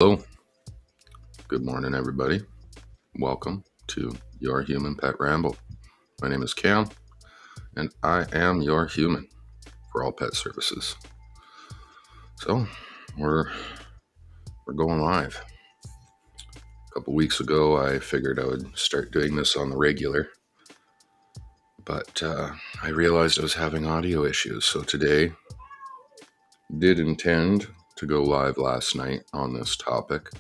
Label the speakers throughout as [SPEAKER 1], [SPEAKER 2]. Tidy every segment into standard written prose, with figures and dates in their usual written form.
[SPEAKER 1] Hello, good morning, everybody. Welcome to Your Human Pet Ramble. My name is Cam, and I am your human for all pet services. So, we're we're going live. A couple weeks ago, I figured I would start doing this on the regular, but I realized I was having audio issues. So today, did intend to go live last night on this topic,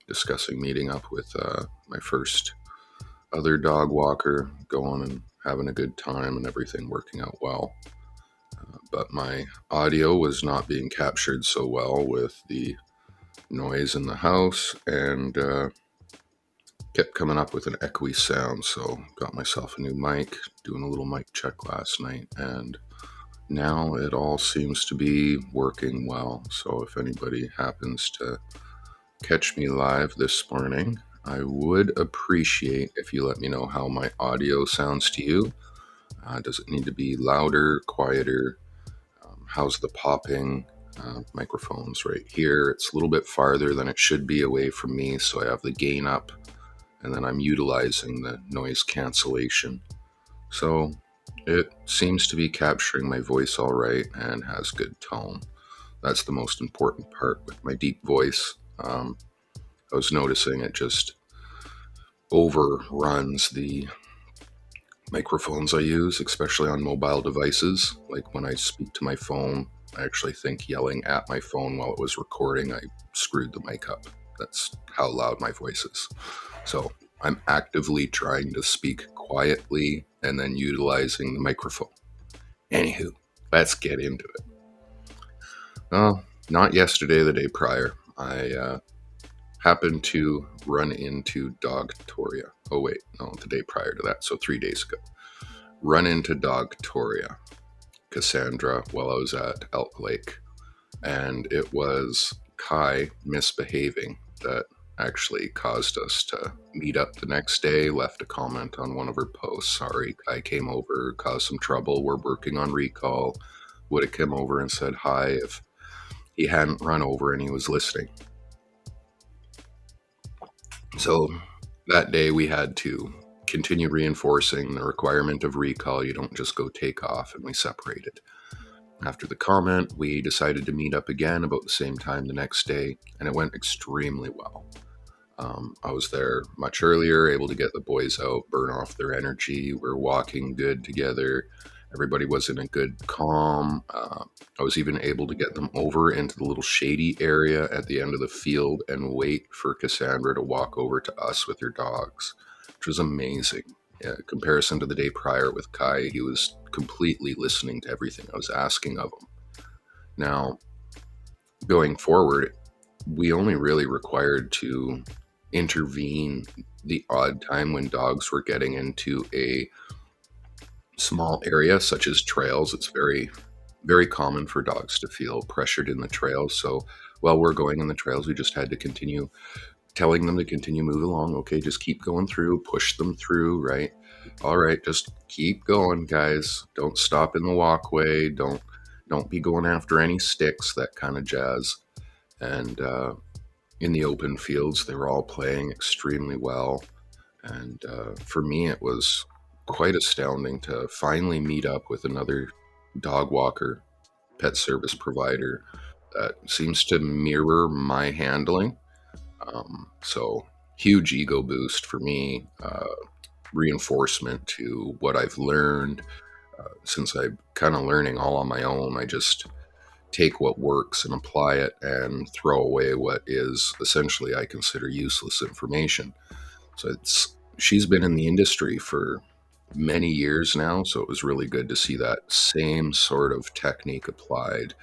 [SPEAKER 1] discussing meeting up with my first other dog walker, going and having a good time and everything working out well. But my audio was not being captured so well with the noise in the house and kept coming up with an echoey sound. So got myself a new mic, doing a little mic check last night, and now it all seems to be working well. So if anybody happens to catch me live this morning, I would appreciate if you let me know how my audio sounds to you. Does it need to be louder, quieter? How's the popping? Microphone's right here. It's a little bit farther than it should be away from me, so I have the gain up, and then I'm utilizing the noise cancellation. So it seems to be capturing my voice all right and has good tone. That's the most important part with my deep voice. I was noticing it just overruns the microphones I use, especially on mobile devices. Like when I speak to my phone, I actually think yelling at my phone while it was recording, I screwed the mic up. That's how loud my voice is. So I'm actively trying to speak quietly and then utilizing the microphone. Anywho, let's get into it. Not yesterday, the day prior. I happened to run into Dogtoria. Oh, wait, no, the day prior to that, so 3 days ago. Run into Dogtoria, Cassandra, while I was at Elk Lake. And it was Kai misbehaving that actually caused us to meet up the next day. Left a comment on one of her posts. Sorry, Kai came over, caused some trouble. We're working on recall. Would have come over and said hi if he hadn't run over and he was listening. So that day we had to continue reinforcing the requirement of recall. You don't just go take off, and we separated. After the comment, we decided to meet up again about the same time the next day, and it went extremely well. I was there much earlier, able to get the boys out, burn off their energy. We're walking good together. Everybody was in a good calm. I was even able to get them over into the little shady area at the end of the field and wait for Cassandra to walk over to us with her dogs, which was amazing. Yeah, in comparison to the day prior with Kai, he was completely listening to everything I was asking of him. Now, going forward, we only really required to intervene the odd time when dogs were getting into a small area such as trails. It's very, very common for dogs to feel pressured in the trails. So while we're going in the trails, we just had to continue telling them to continue move along. Okay, just keep going through, push them through, right? All right, just keep going, guys. Don't stop in the walkway. Don't be going after any sticks, that kind of jazz. And in the open fields, they were all playing extremely well. And for me, it was quite astounding to finally meet up with another dog walker, pet service provider that seems to mirror my handling. So huge ego boost for me, reinforcement to what I've learned. Since I'm kind of learning all on my own, I just take what works and apply it and throw away what is essentially I consider useless information. So she's been in the industry for many years now, so it was really good to see that same sort of technique applied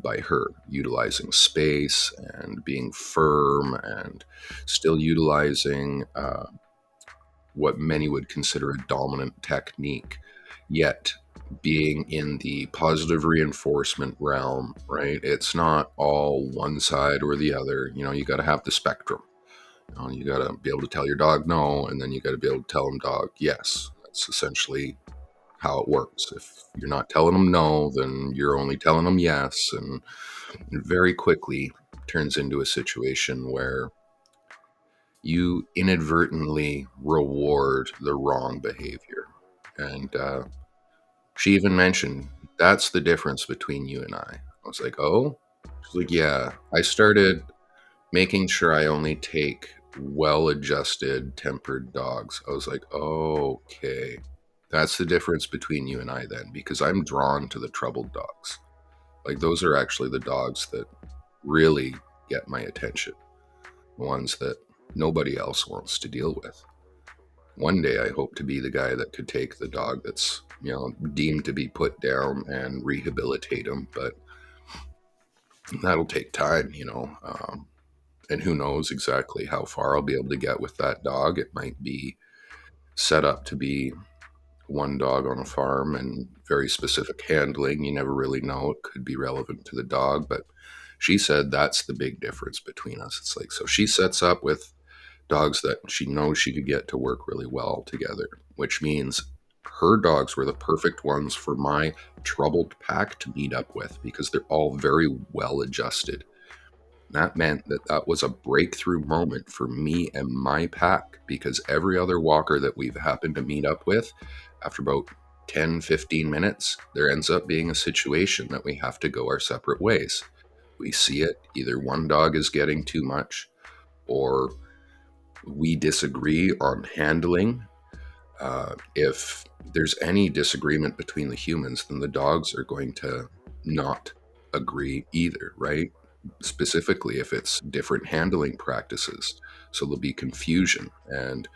[SPEAKER 1] by her, utilizing space and being firm and still utilizing what many would consider a dominant technique, yet being in the positive reinforcement realm, right? It's not all one side or the other. You got to have the spectrum. You got to be able to tell your dog no, and then you got to be able to tell them dog yes. That's essentially how it works. If you're not telling them no, then you're only telling them yes, and very quickly turns into a situation where you inadvertently reward the wrong behavior. And she even mentioned, that's the difference between you and I was like, oh, she's like, yeah, I started making sure I only take well adjusted, tempered dogs. I was like, oh, okay. That's the difference between you and I then, because I'm drawn to the troubled dogs. Like, those are actually the dogs that really get my attention, the ones that nobody else wants to deal with. One day I hope to be the guy that could take the dog that's, deemed to be put down and rehabilitate him, but that'll take time, and who knows exactly how far I'll be able to get with that dog. It might be set up to be one dog on a farm and very specific handling. You never really know. It could be relevant to the dog, but she said that's the big difference between us. It's like, so she sets up with dogs that she knows she could get to work really well together, which means her dogs were the perfect ones for my troubled pack to meet up with because they're all very well adjusted. That meant that that was a breakthrough moment for me and my pack because every other walker that we've happened to meet up with, after about 10, 15 minutes, there ends up being a situation that we have to go our separate ways. We see it, either one dog is getting too much or we disagree on handling. If there's any disagreement between the humans, then the dogs are going to not agree either, right? Specifically if it's different handling practices. So there'll be confusion and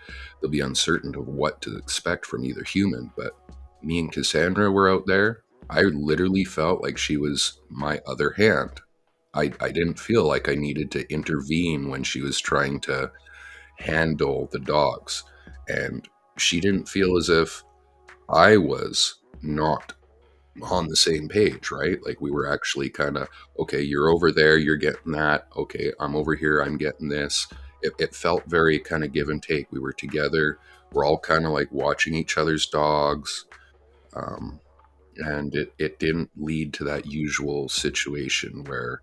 [SPEAKER 1] they'll be uncertain of what to expect from either human. But me and Cassandra were out there. I literally felt like she was my other hand. I didn't feel like I needed to intervene when she was trying to handle the dogs. And she didn't feel as if I was not on the same page, right? Like we were actually kind of, okay, you're over there, you're getting that. Okay, I'm over here, I'm getting this. It felt very kind of give and take. We were together. We're all kind of like watching each other's dogs. And it didn't lead to that usual situation where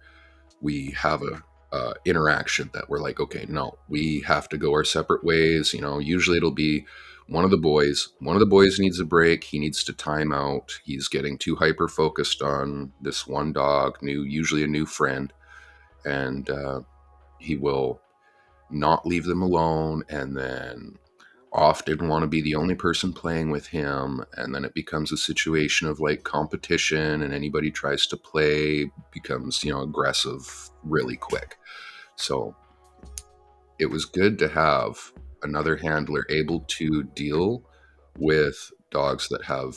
[SPEAKER 1] we have a interaction that we're like, okay, no, we have to go our separate ways. Usually it'll be one of the boys needs a break. He needs to time out. He's getting too hyper focused on this one dog, usually a new friend, and he will not leave them alone, and then often want to be the only person playing with him, and then it becomes a situation of like competition, and anybody tries to play becomes aggressive really quick. So it was good to have another handler able to deal with dogs that have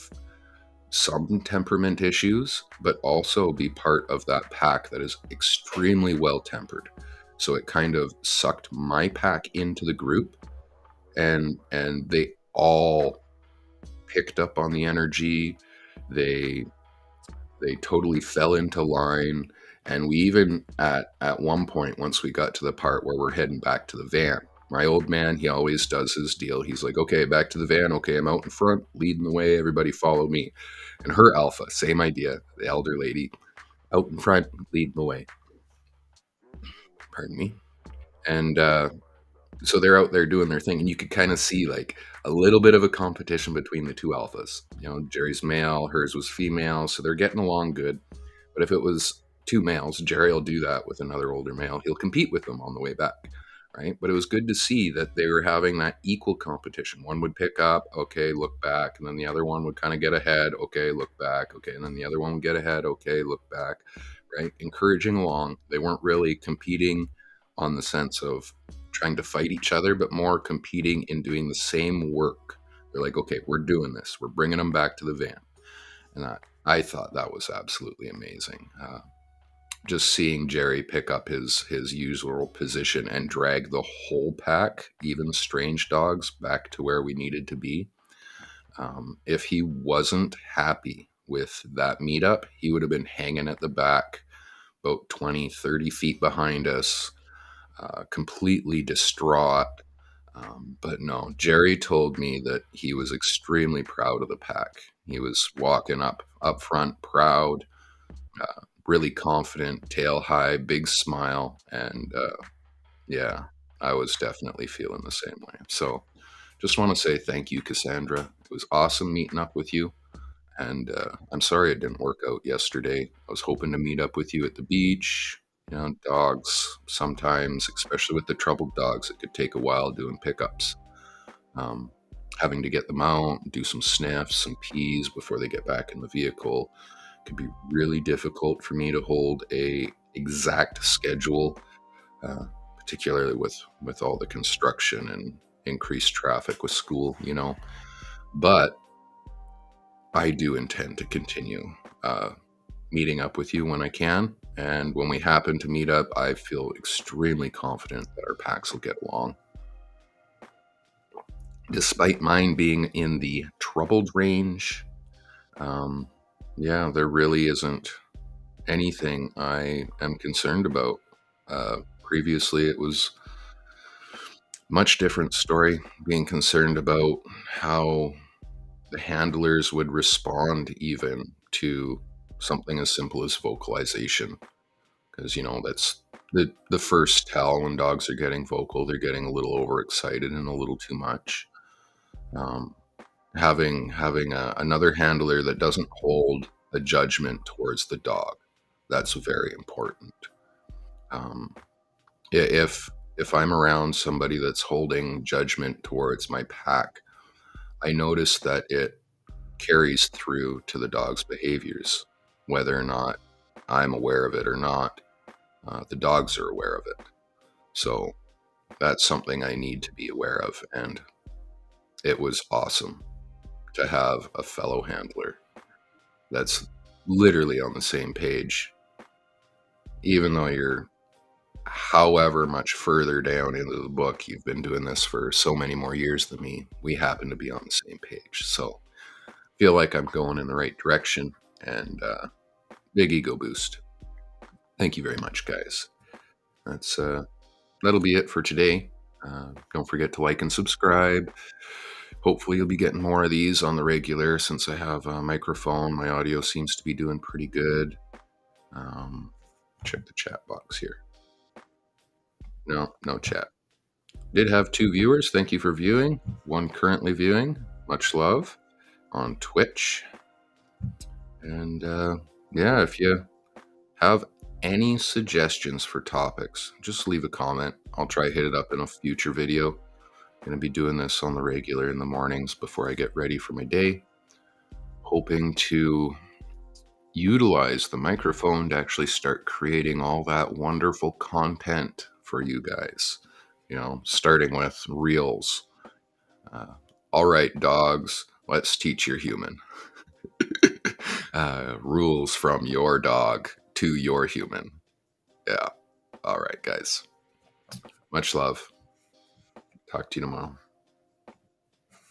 [SPEAKER 1] some temperament issues, but also be part of that pack that is extremely well tempered. So it kind of sucked my pack into the group, and they all picked up on the energy. They totally fell into line. And we even at one point, once we got to the part where we're heading back to the van, my old man, he always does his deal. He's like, okay, back to the van. Okay, I'm out in front, leading the way. Everybody follow me. And her alpha, same idea. The elder lady out in front, leading the way. Pardon me. And so they're out there doing their thing, and you could kind of see like a little bit of a competition between the two alphas. Jerry's male, hers was female, so they're getting along good. But if it was two males, Jerry will do that with another older male. He'll compete with them on the way back, right? But it was good to see that they were having that equal competition. One would pick up, okay, look back, and then the other one would kind of get ahead, okay, look back, okay, and then the other one would get ahead, okay, look back, right? Encouraging along. They weren't really competing on the sense of trying to fight each other, but more competing in doing the same work. They're like, okay, we're doing this. We're bringing them back to the van. And I thought that was absolutely amazing. Just seeing Jerry pick up his usual position and drag the whole pack, even strange dogs, back to where we needed to be. If he wasn't happy with that meetup, he would have been hanging at the back about 20, 30 feet behind us, completely distraught. But no, Jerry told me that he was extremely proud of the pack. He was walking up front, proud. really confident, tail high, big smile, and yeah, I was definitely feeling the same way. So just want to say thank you, Cassandra. It was awesome meeting up with you. And I'm sorry it didn't work out yesterday. I was hoping to meet up with you at the beach. You know, dogs sometimes, especially with the troubled dogs, it could take a while doing pickups. Um, Having to get them out, do some sniffs, some pees before they get back in the vehicle could be really difficult for me to hold a exact schedule, uh, particularly with all the construction and increased traffic with school. But I do intend to continue meeting up with you when I can. And when we happen to meet up, I feel extremely confident that our packs will get along. Despite mine being in the troubled range, um, yeah, there really isn't anything I am concerned about. Previously, it was much different story, being concerned about how the handlers would respond even to something as simple as vocalization, because that's the first tell when dogs are getting vocal. They're getting a little overexcited and a little too much. um, having another handler that doesn't hold a judgment towards the dog, that's very important. um, if I'm around somebody that's holding judgment towards my pack, I notice that it carries through to the dog's behaviors, whether or not I'm aware of it or not. The dogs are aware of it. So that's something I need to be aware of. And it was awesome to have a fellow handler that's literally on the same page, even though you're however much further down into the book. You've been doing this for so many more years than me. We happen to be on the same page. So feel like I'm going in the right direction, and big ego boost. Thank you very much, guys. That'll be it for today. Don't forget to like and subscribe. Hopefully you'll be getting more of these on the regular. Since I have a microphone, my audio seems to be doing pretty good. Check the chat box here. No chat. Did have 2 viewers. Thank you for viewing. 1 currently viewing. Much love on Twitch. And yeah, if you have any suggestions for topics, just leave a comment. I'll try to hit it up in a future video. I'm going to be doing this on the regular in the mornings before I get ready for my day. Hoping to utilize the microphone to actually start creating all that wonderful content for you guys. Starting with reels. All right, dogs, let's teach your human. Rules from your dog to your human. Yeah. All right, guys. Much love. Talk to you tomorrow.